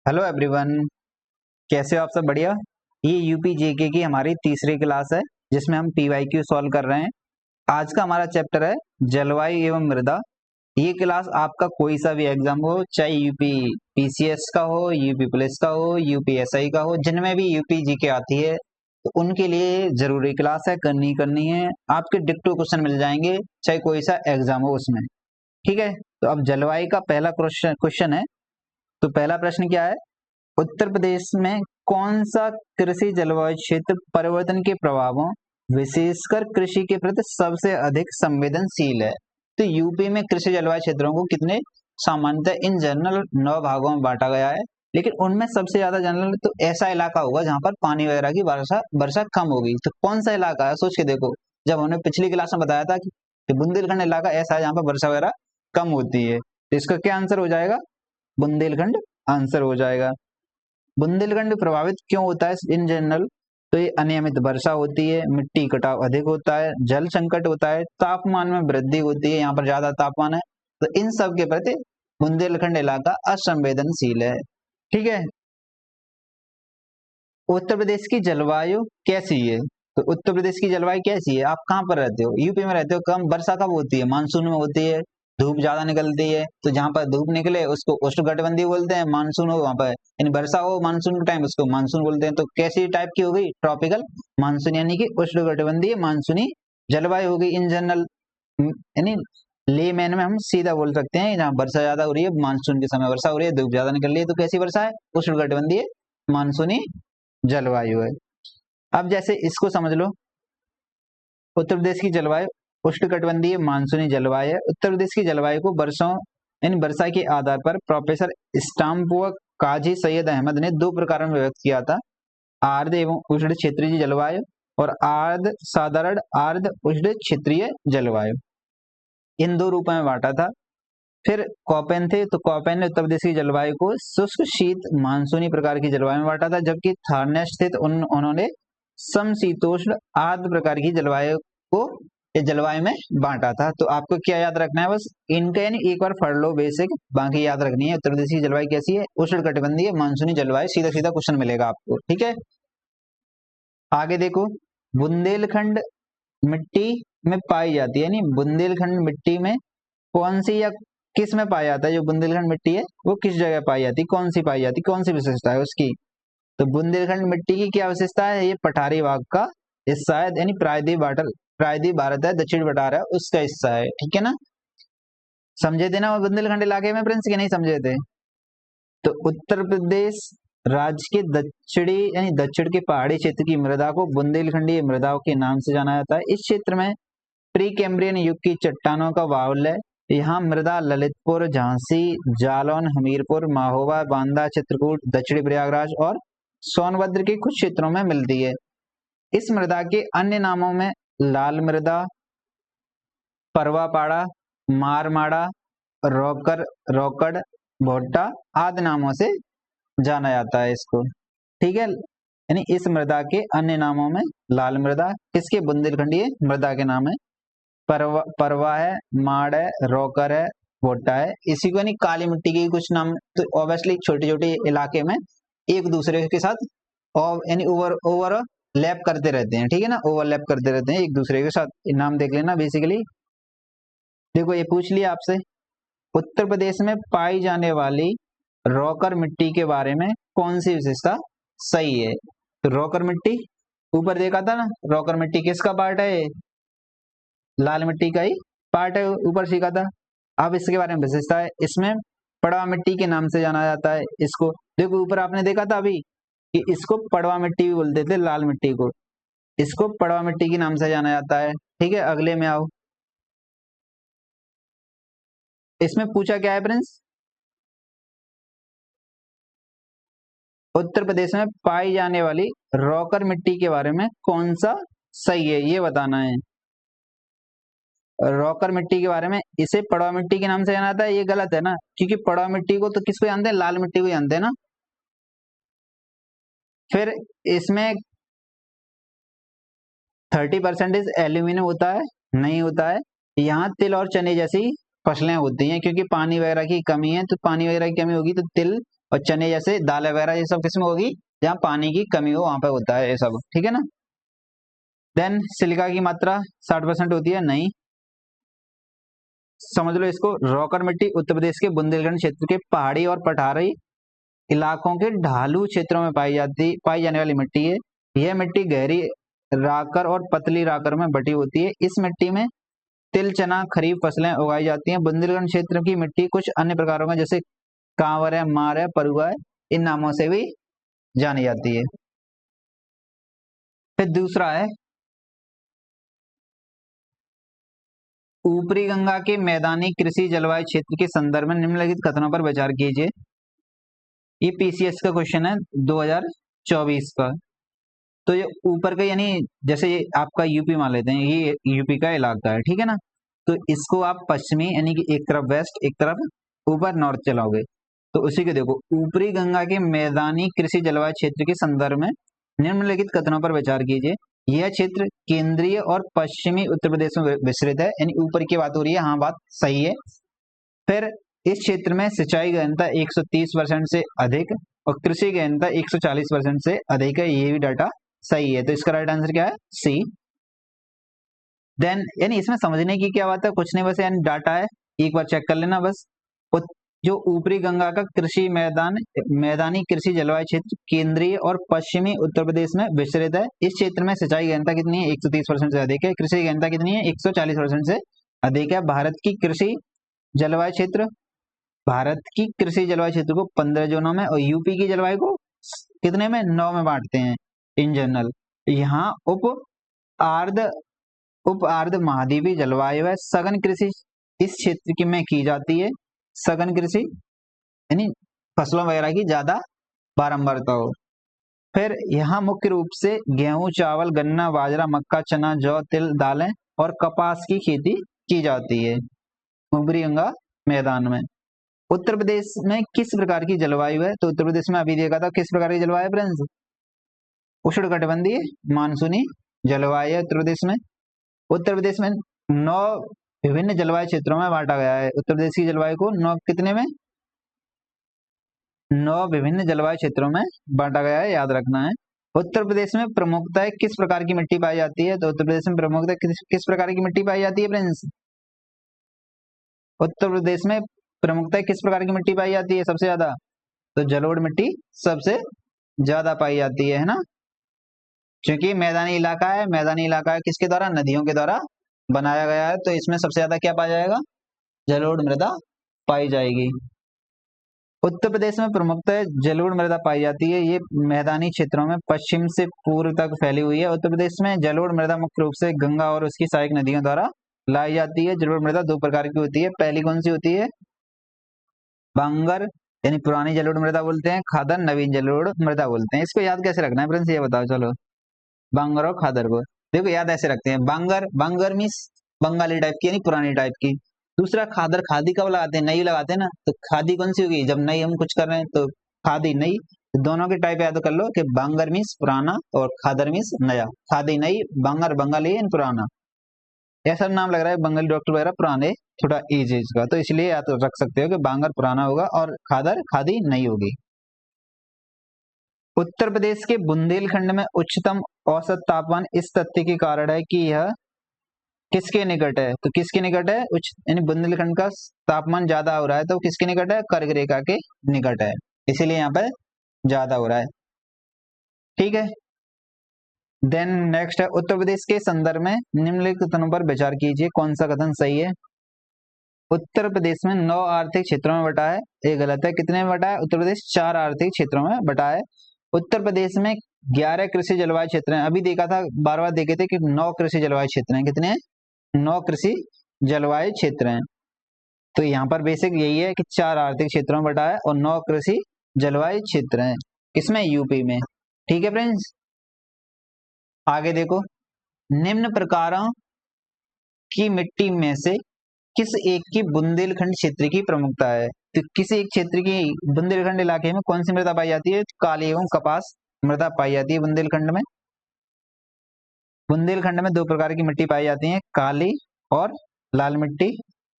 Hello everyone, कैसे हो आप सब? बढ़िया। ये यूपी जेके की हमारी तीसरी क्लास है जिसमें हम पीवाईक्यू सॉल्व कर रहे हैं। आज का हमारा चैप्टर है जलवायु एवं मृदा। ये क्लास आपका कोई सा भी एग्जाम हो, चाहे यूपी पीसीएस का हो, यूपी पुलिस का हो, यूपीएसआई का हो, जिनमें भी यूपी जीके आती है तो उनके लिए जरूरी क्लास है, करनी है। आपके डिक्टो क्वेश्चन मिल जाएंगे चाहे कोई सा एग्जाम हो उसमें। ठीक है, तो अब जलवायु का पहला क्वेश्चन है। तो पहला प्रश्न क्या है? उत्तर प्रदेश में कौन सा कृषि जलवायु क्षेत्र परिवर्तन के प्रभावों, विशेषकर कृषि के प्रति सबसे अधिक संवेदनशील है? तो यूपी में कृषि जलवायु क्षेत्रों को कितने सामान्यतः इन जनरल 9 भागों में बांटा गया है, लेकिन उनमें सबसे ज्यादा जनरल तो ऐसा इलाका होगा जहां पर पानी वगैरह की वर्षा वर्षा कम होगी। तो कौन सा इलाका है, सोच के देखो। जब हमने पिछली क्लास में बताया था कि बुंदेलखंड इलाका ऐसा है जहां पर वर्षा वगैरह कम होती है, तो इसका क्या आंसर हो जाएगा? बुंदेलखंड आंसर हो जाएगा। बुंदेलखंड प्रभावित क्यों होता है इन जनरल? तो ये अनियमित वर्षा होती है, मिट्टी कटाव अधिक होता है, जल संकट होता है, तापमान में वृद्धि होती है, यहाँ पर ज्यादा तापमान है, तो इन सब के प्रति बुंदेलखंड इलाका असंवेदनशील है। ठीक है। उत्तर प्रदेश की जलवायु कैसी है? तो उत्तर प्रदेश की जलवायु कैसी है? आप कहाँ पर रहते हो? यूपी में रहते हो। कम वर्षा कब होती है? मानसून में होती है। धूप ज्यादा निकलती है, तो जहां पर धूप निकले उसको उष्णकटिबंधीय बोलते हैं। मानसून हो वहां पर, यानी वर्षा हो मानसून के टाइम, उसको मानसून बोलते हैं। तो कैसी टाइप की हो गई? ट्रॉपिकल मानसून, यानी कि उष्णकटिबंधीय मानसूनी जलवायु हो गई इन जनरल। यानी लेमैन में हम सीधा बोल सकते हैं, जहाँ वर्षा ज्यादा हो रही है, मानसून के समय वर्षा हो रही है, धूप ज्यादा निकल रही है, तो कैसी वर्षा है? उष्णकटिबंधीय मानसूनी जलवायु है। अब जैसे इसको समझ लो, उत्तर प्रदेश की जलवायु उष्णकटिबंधीय मानसूनी जलवायु है। उत्तर प्रदेश की जलवायु को वर्षों इन वर्षा के आधार पर प्रोफेसर स्टाम्प व काजी सैयद अहमद ने 2 प्रकारों में व्यक्त किया था: आर्द्र एवं उष्ण क्षेत्रीय जलवायु और आर्द्र साधारण आर्द्र उष्ण क्षेत्रीय जलवायु। इन 2 रूपों में बांटा था। फिर कॉपेन थे, तो कॉपेन ने उत्तर प्रदेश की जलवायु को शुष्क शीत मानसूनी प्रकार की जलवायु में बांटा था, जबकि थारनेस्ट थे तो उन्होंने समशीतोष्ण आर्द्र प्रकार की जलवायु को जलवायु में बांटा था। तो आपको क्या याद रखना है? बस इनका यानी एक बार पढ़ लो बेसिक, बाकी याद रखनी है। उत्तर प्रदेश की जलवायु कैसी है? उष्ण कटिबंधीय मानसूनी जलवायु, सीधा सीधा क्वेश्चन मिलेगा आपको। ठीक है, आगे देखो। बुंदेलखंड मिट्टी में पाई जाती है, यानी बुंदेलखंड मिट्टी में कौन सी या किस में पाया जाता है? जो बुंदेलखंड मिट्टी है वो किस जगह पाई जाती है, कौन सी पाई जाती है, कौन सी विशेषता है उसकी? तो बुंदेलखंड मिट्टी की क्या विशेषता है? ये पठारी भाग का हिस्सा है, यानी प्रायद्वीप भारत है, दक्षिण बटार है, उसका हिस्सा है। ठीक है ना? समझे थे ना वो बुंदेलखंड इलाके में प्रिंस, के नहीं समझे थे? तो उत्तर प्रदेश राज्य के दक्षिणी यानी दक्षिण के पहाड़ी क्षेत्र की मृदा को बुंदेलखंडीय मृदाओं के नाम से जाना जाता है। इस क्षेत्र में प्री कैम्ब्रियन युग की चट्टानों का बाहुल्य है। यहाँ मृदा ललितपुर, झांसी, जालौन, हमीरपुर, महोबा, बांदा, चित्रकूट, दक्षिणी प्रयागराज और सोनभद्र के कुछ क्षेत्रों में मिलती है। इस मृदा के अन्य नामों में लाल मृदा, परवापाड़ा, मारमाड़ा, रोकड़, भोट्टा आदि नामों से जाना जाता है इसको। ठीक है, यानी इस मृदा के अन्य नामों में लाल मृदा, किसके? बुंदेलखंडीय मृदा के नाम है। परवा है, माड़ है, रोकर है, भोट्टा है। इसी को यानी काली मिट्टी के कुछ नाम, तो ऑब्वियसली छोटे छोटे इलाके में एक दूसरे के साथ यानी ओवरलैप करते रहते हैं। ठीक है ना? ओवरलैप करते रहते हैं एक दूसरे के साथ। नाम देख लेना बेसिकली। देखो ये पूछ लिया आपसे, उत्तर प्रदेश में पाई जाने वाली रोकर मिट्टी के बारे में कौन सी विशेषता सही है? तो रोकर मिट्टी ऊपर देखा था ना, रोकर मिट्टी किसका पार्ट है? लाल मिट्टी का ही पार्ट है, ऊपर सीखा था। अब इसके बारे में विशेषता है, इसमें पड़वा मिट्टी के नाम से जाना जाता है इसको। देखो ऊपर आपने देखा था अभी कि इसको पड़वा मिट्टी भी बोलते थे, लाल मिट्टी को। इसको पड़वा मिट्टी के नाम से जाना जाता है। ठीक है, अगले में आओ। इसमें पूछा क्या है प्रिंस? उत्तर प्रदेश में पाई जाने वाली रोकर मिट्टी के बारे में कौन सा सही है, ये बताना है। रोकर मिट्टी के बारे में, इसे पड़वा मिट्टी के नाम से जाना जाता है, ये गलत है ना, क्योंकि पड़वा मिट्टी को तो किसको जानते हैं? लाल मिट्टी को जानते हैं ना। फिर इसमें 30% एल्यूमिनियम होता है? नहीं होता है। यहाँ तिल और चने जैसी फसलें होती हैं, क्योंकि पानी वगैरह की कमी है, तो पानी वगैरह की कमी होगी तो तिल और चने जैसे दाल वगैरह ये सब किसमें होगी, जहाँ पानी की कमी हो वहां पे होता है ये सब, ठीक है ना। देन सिलिका की मात्रा 60% होती है, नहीं। समझ लो इसको, रोकर मिट्टी उत्तर प्रदेश के बुंदेलखंड क्षेत्र के पहाड़ी और पठारी इलाकों के ढालू क्षेत्रों में पाई जाने वाली मिट्टी है। यह मिट्टी गहरी राकर और पतली राकर में बटी होती है। इस मिट्टी में तिल, चना, खरीफ फसलें उगाई जाती हैं। बुंदेलखंड क्षेत्र की मिट्टी कुछ अन्य प्रकारों में जैसे कांवर है, मार है, परुआ है, इन नामों से भी जानी जाती है। फिर दूसरा है, ऊपरी गंगा के मैदानी कृषि जलवायु क्षेत्र के संदर्भ में निम्नलिखित कथनों पर विचार कीजिए। ये पीसीएस का क्वेश्चन है 2024 का। तो ये ऊपर का यानी जैसे ये आपका यूपी मान लेते हैं, ये यूपी का इलाका है, ठीक है ना। तो इसको आप पश्चिमी यानी कि एक तरफ वेस्ट एक तरफ ऊपर नॉर्थ चलाओगे, तो उसी को देखो, ऊपरी गंगा के मैदानी कृषि जलवायु क्षेत्र के संदर्भ में निम्नलिखित कथनों पर विचार कीजिए। यह क्षेत्र केंद्रीय और पश्चिमी उत्तर प्रदेश में विस्तृत है, यानी ऊपर की बात हो रही है, हाँ बात सही है। फिर इस क्षेत्र में सिंचाई गहनता 130% से अधिक और कृषि गहनता 140% से अधिक है, ये भी डाटा सही है। तो इसका राइट आंसर क्या है, सी। देन यानी इसमें समझने की क्या बात है, कुछ नहीं, बस यानी डाटा है, एक बार चेक कर लेना बस। जो ऊपरी गंगा का कृषि मैदानी कृषि जलवायु क्षेत्र केंद्रीय और पश्चिमी उत्तर प्रदेश में विस्तृत है। इस क्षेत्र में सिंचाई गहनता कितनी है, 130% से अधिक है। कृषि गहनता कितनी है, 140% से अधिक है। भारत की कृषि जलवायु क्षेत्र, भारत की कृषि जलवायु क्षेत्र को 15 जोनों में और यूपी की जलवायु को कितने में, 9 में बांटते हैं इन जनरल। यहाँ उप आर्द्र महाद्वीपीय जलवायु है। सघन कृषि इस क्षेत्र की में की जाती है। सघन कृषि यानी फसलों वगैरह की ज्यादा बारंबारता हो। फिर यहाँ मुख्य रूप से गेहूं, चावल, गन्ना, बाजरा, मक्का, चना, जौ, तिल, दालें और कपास की खेती की जाती है ऊपरी गंगा मैदान में। उत्तर प्रदेश में किस प्रकार की जलवायु है, तो उत्तर प्रदेश में अभी देखा था किस प्रकार की जलवायु फ्रेंड्स, उष्णकटिबंधीय मानसूनी जलवायु है उत्तर प्रदेश में। उत्तर प्रदेश में 9 विभिन्न जलवायु क्षेत्रों में बांटा गया है। उत्तर प्रदेश की जलवायु को 9 कितने में, 9 विभिन्न जलवायु क्षेत्रों में बांटा गया है, याद रखना है। उत्तर प्रदेश में प्रमुखतः किस प्रकार की मिट्टी पाई जाती है, तो उत्तर प्रदेश में प्रमुखतः किस प्रकार की मिट्टी पाई जाती है फ्रेंड्स, उत्तर प्रदेश में प्रमुखतः किस प्रकार की मिट्टी पाई जाती है सबसे ज्यादा, तो जलोढ़ मिट्टी सबसे ज्यादा पाई जाती है ना, क्योंकि मैदानी इलाका है। मैदानी इलाका है किसके द्वारा, नदियों के द्वारा बनाया गया है, तो इसमें सबसे ज्यादा क्या पाया जाएगा, जलोढ़ मृदा पाई जाएगी। उत्तर प्रदेश में प्रमुखतः जलोढ़ मृदा पाई जाती है। ये मैदानी क्षेत्रों में पश्चिम से पूर्व तक फैली हुई है। उत्तर प्रदेश में जलोढ़ मृदा मुख्य रूप से गंगा और उसकी सहायक नदियों द्वारा लाई जाती है। जलोढ़ मृदा 2 प्रकार की होती है। पहली कौन सी होती है, बांगर यानी पुरानी जलोढ़ मृदा बोलते हैं, खादर नवीन जलोढ़ मृदा बोलते हैं। इसको याद कैसे रखना है फ्रेंड्स, ये बताओ चलो। बांगर और खादर को देखो याद ऐसे रखते हैं, बांगर मीन्स बंगाली टाइप की यानी पुरानी टाइप की। दूसरा खादर, खादी कब लगाते हैं, नई लगाते हैं ना, तो खादी कौन सी होगी, जब नई हम कुछ कर रहे हैं तो खादी नई। तो दोनों के टाइप याद कर लो कि बांगर मीन्स पुराना और खादर मीन्स नया। खादी नई, बांगर बंगाली एंड पुराना। ऐसा नाम लग रहा है बंगाली डॉक्टर वगैरह पुराने, थोड़ा एज का, तो इसलिए याद रख सकते हो कि बांगर पुराना होगा और खादर खादी नई होगी। उत्तर प्रदेश के बुंदेलखंड में उच्चतम औसत तापमान इस तथ्य के कारण है कि यह किसके निकट है, तो किसके निकट है, उच्च यानी बुंदेलखंड का तापमान ज्यादा हो रहा है तो किसके निकट है, कर्क रेखा के निकट है, इसीलिए यहाँ पे ज्यादा हो रहा है, ठीक है। देन नेक्स्ट है, उत्तर प्रदेश के संदर्भ में निम्नलिखित कथनों पर विचार कीजिए, कौन सा कथन सही है। उत्तर प्रदेश में 9 आर्थिक क्षेत्रों में बटा है, ये गलत है। कितने में बटा है, उत्तर प्रदेश 4 आर्थिक क्षेत्रों में बटा है। उत्तर प्रदेश में 11 कृषि जलवायु क्षेत्र हैं। अभी देखा था, बार बार देखे थे कि 9 कृषि जलवायु क्षेत्र हैं। कितने हैं, 9 कृषि जलवायु क्षेत्र हैं। तो यहाँ पर बेसिक यही है कि 4 आर्थिक क्षेत्रों में बटा है और 9 कृषि जलवायु क्षेत्र हैं, किसमें, यूपी में, ठीक है फ्रेंड्स। आगे देखो, निम्न प्रकारों की मिट्टी में से किस एक की बुंदेलखंड क्षेत्र की प्रमुखता है, तो किसी एक क्षेत्र की बुंदेलखंड इलाके में कौन सी मृदा पाई जाती है, काली एवं कपास मृदा पाई जाती है बुंदेलखंड में। बुंदेलखंड में 2 प्रकार की मिट्टी पाई जाती है, काली और लाल मिट्टी।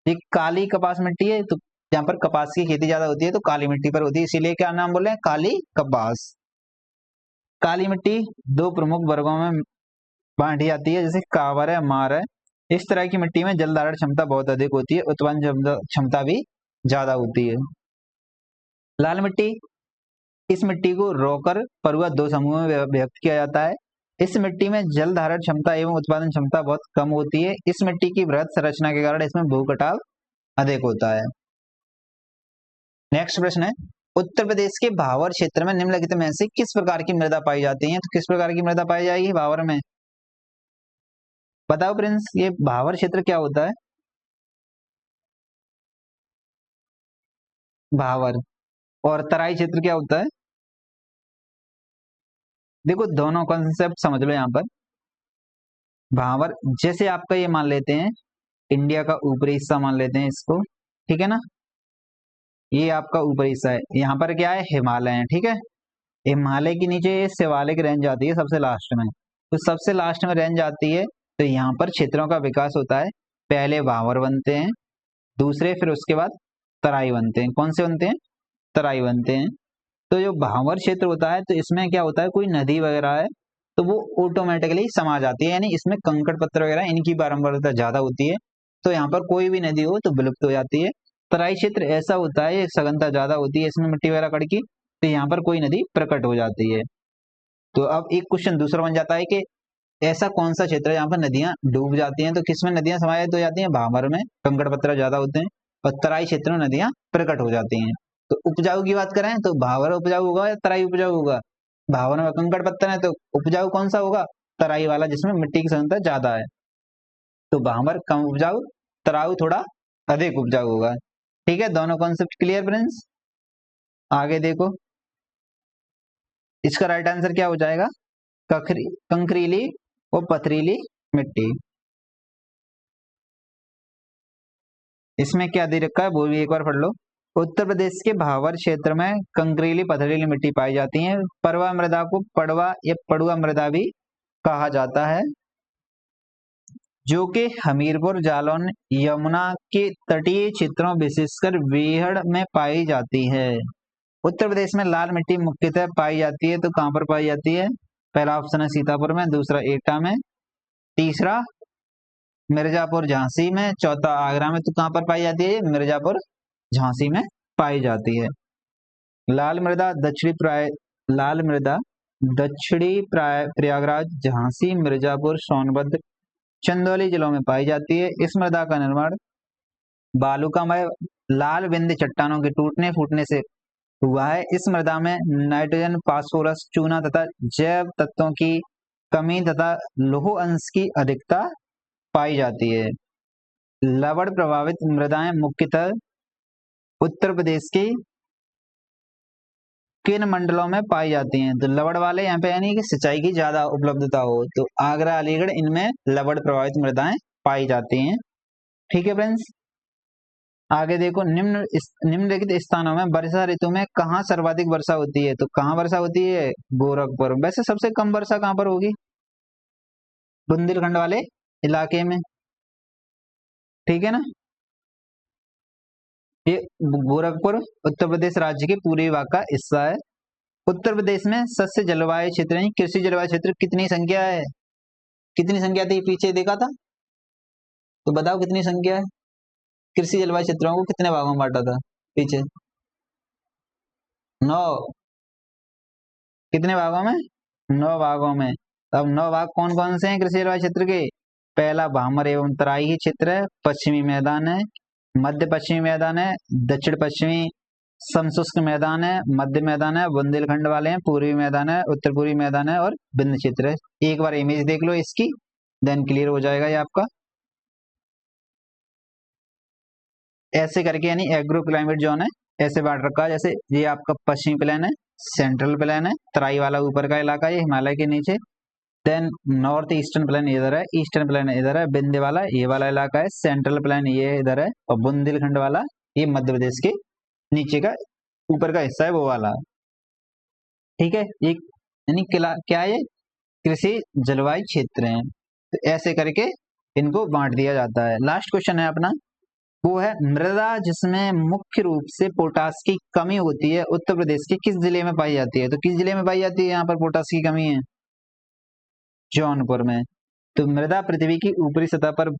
ये काली कपास मिट्टी है, तो जहाँ पर कपास की खेती ज्यादा होती है तो काली मिट्टी पर होती है, इसीलिए क्या नाम बोले, काली कपास। काली मिट्टी दो प्रमुख वर्गों में बांटी जाती है, जैसे कावर है, मार है। इस तरह की मिट्टी में जल धारण क्षमता बहुत अधिक होती है, उत्पादन क्षमता भी ज्यादा होती है। लाल मिट्टी, इस मिट्टी को रोकर परुआ दो समूहों में व्यक्त किया जाता है। इस मिट्टी में जल धारण क्षमता एवं उत्पादन क्षमता बहुत कम होती है। इस मिट्टी की बृहद संरचना के कारण इसमें भू कटाव अधिक होता है। नेक्स्ट प्रश्न है, उत्तर प्रदेश के भावर क्षेत्र में निम्नलिखित में से किस प्रकार की मृदा पाई जाती है? तो किस प्रकार की मृदा पाई जाएगी भावर में? बताओ प्रिंस, ये भावर क्षेत्र क्या होता है? भावर। और तराई क्षेत्र क्या होता है? देखो दोनों कॉन्सेप्ट समझ लो यहाँ पर। भावर जैसे आपका ये मान लेते हैं इंडिया का ऊपरी हिस्सा मान लेते हैं इसको, ठीक है ना, ये आपका ऊपरी हिस्सा है, यहाँ पर क्या है, हिमालय है, ठीक है। हिमालय के नीचे ये शिवालिक रेंज आती है सबसे लास्ट में, तो सबसे लास्ट में रेंज आती है, तो यहाँ पर क्षेत्रों का विकास होता है। पहले भावर बनते हैं, दूसरे फिर उसके बाद तराई बनते हैं। कौन से बनते हैं? तराई बनते हैं। तो जो भावर क्षेत्र होता है तो इसमें क्या होता है, कोई नदी वगैरह है तो वो ऑटोमेटिकली समा जाती है, यानी इसमें कंकड़ पत्थर वगैरह इनकी बारंबारता ज्यादा होती है, तो यहाँ पर कोई भी नदी हो तो विलुप्त हो जाती है। तराई क्षेत्र ऐसा होता है, सघनता ज्यादा होती है इसमें मिट्टी वगैरह कड़की, तो यहाँ पर कोई नदी प्रकट हो जाती है। तो अब एक क्वेश्चन दूसरा बन जाता है कि ऐसा कौन सा क्षेत्र है जहाँ पर नदियां डूब जाती हैं? तो किसमें नदियां समाहित हो जाती हैं? भावर में कंकड़ पत्थर ज्यादा होते हैं, और तराई क्षेत्र में नदियां प्रकट हो जाती हैं। तो उपजाऊ की बात करें तो भावर उपजाऊ होगा या तराई उपजाऊ होगा? भावर में कंकड़ पत्थर है तो उपजाऊ कौन सा होगा? तराई वाला, जिसमें मिट्टी की सांद्रता ज्यादा है। तो भावर कम उपजाऊ, तराई थोड़ा अधिक उपजाऊ होगा। ठीक है, दोनों कॉन्सेप्ट क्लियर फ्रेंड्स? आगे देखो, इसका राइट आंसर क्या हो जाएगा? कंकरीली और पथरीली मिट्टी। इसमें क्या दे रखा है वो भी एक बार पढ़ लो। उत्तर प्रदेश के भावर क्षेत्र में कंकरीली पथरीली मिट्टी पाई जाती है। पर्वा मृदा को पड़वा या पड़ुआ मृदा भी कहा जाता है, जो कि हमीरपुर, जालौन, यमुना के तटीय क्षेत्रों विशेषकर बीहड़ में पाई जाती है। उत्तर प्रदेश में लाल मिट्टी मुख्यतः पाई जाती है, तो कहाँ पर पाई जाती है? पहला ऑप्शन है सीतापुर में, दूसरा एटा में, तीसरा मिर्जापुर झांसी में, चौथा आगरा में। तो कहाँ पर पाई जाती है? मिर्जापुर झांसी में पाई जाती है। लाल मृदा दक्षिणी प्रयागराज, झांसी, मिर्जापुर, सोनभद्र, चंदौली जिलों में पाई जाती है। इस मृदा का निर्माण बालुकामय लाल बिंद चट्टानों के टूटने फूटने से हुआ है। इस मृदा में नाइट्रोजन, फास्फोरस, चूना तथा जैव तत्वों की कमी तथा लौह अंश की अधिकता पाई जाती है। लवण प्रभावित मृदाएं मुख्यतः उत्तर प्रदेश के किन मंडलों में पाई जाती हैं? तो लवण वाले यहाँ पे, यानी कि सिंचाई की ज्यादा उपलब्धता हो, तो आगरा, अलीगढ़, इनमें लवण प्रभावित मृदाएं पाई जाती हैं। ठीक है फ्रेंड्स, आगे देखो, निम्नलिखित स्थानों में वर्षा ऋतु में कहाँ सर्वाधिक वर्षा होती है? तो कहाँ वर्षा होती है? गोरखपुर। वैसे सबसे कम वर्षा कहाँ पर होगी? बुंदेलखंड वाले इलाके में, ठीक है ना। ये गोरखपुर उत्तर प्रदेश राज्य के पूर्वी भाग का हिस्सा है। उत्तर प्रदेश में सस्य जलवायु क्षेत्र यानी कृषि जलवायु क्षेत्र कितनी संख्या है? कितनी संख्या थी पीछे देखा था? तो बताओ कितनी संख्या है? कृषि जलवायु क्षेत्रों को कितने भागों में बांटा था पीछे? 9। कितने भागों में? 9 भागों में। अब 9 भाग कौन कौन से हैं कृषि जलवायु क्षेत्र के? पहला भामर एवं तराई क्षेत्र है, पश्चिमी मैदान है, मध्य पश्चिमी मैदान है, दक्षिण पश्चिमी समशुष्क मैदान है, मध्य मैदान है, बुंदेलखंड वाले हैं, पूर्वी मैदान है, उत्तर पूर्वी मैदान है और बिंद क्षेत्र है। एक बार इमेज देख लो इसकी, देन क्लियर हो जाएगा ये आपका। ऐसे करके यानी एग्रो क्लाइमेट जोन है, ऐसे बांट रखा है। जैसे ये आपका पश्चिमी प्लेन है, सेंट्रल प्लेन है, तराई वाला ऊपर का इलाका है हिमालय के नीचे, देन नॉर्थ ईस्टर्न प्लेन इधर है, ईस्टर्न प्लेन इधर है, विंध्य वाला ये वाला इलाका है, सेंट्रल प्लेन ये इधर है, और बुंदेलखंड वाला ये मध्य प्रदेश के नीचे का ऊपर का हिस्सा है वो वाला। ठीक है, ये यानी क्या है? कृषि जलवायु क्षेत्र है। तो ऐसे करके इनको बांट दिया जाता है। लास्ट क्वेश्चन है अपना, वो है मृदा जिसमें मुख्य रूप से पोटास की कमी होती है, उत्तर प्रदेश के किस जिले में पाई जाती है? तो किस जिले में पाई जाती है यहाँ पर पोटास की कमी है? जौनपुर में। तो मृदा पृथ्वी की ऊपरी सतह पर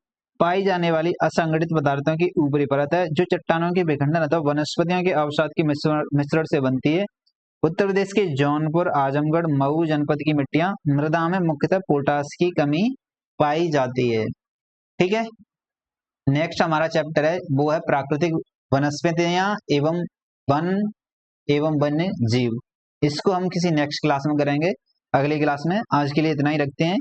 पाई जाने वाली असंगठित पदार्थों की ऊपरी परत है जो चट्टानों के विखंडन अथवा वनस्पतियों के अवसाद के मिश्रण से बनती है। उत्तर प्रदेश के जौनपुर, आजमगढ़, मऊ जनपद की मिट्टियां मृदा में मुख्यतः पोटास की कमी पाई जाती है। ठीक है, नेक्स्ट हमारा चैप्टर है वो है प्राकृतिक वनस्पतियां एवं वन एवं वन्य जीव। इसको हम किसी नेक्स्ट क्लास में करेंगे, अगली क्लास में। आज के लिए इतना ही रखते हैं।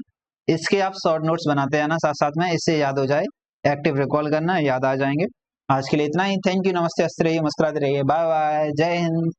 इसके आप शॉर्ट नोट्स बनाते हैं ना साथ साथ में, इससे याद हो जाए, एक्टिव रिकॉल करना, याद आ जाएंगे। आज के लिए इतना ही। थैंक यू, नमस्ते, हंसते रहिए, मुस्कुराते रहिए, बाय बाय, जय हिंद।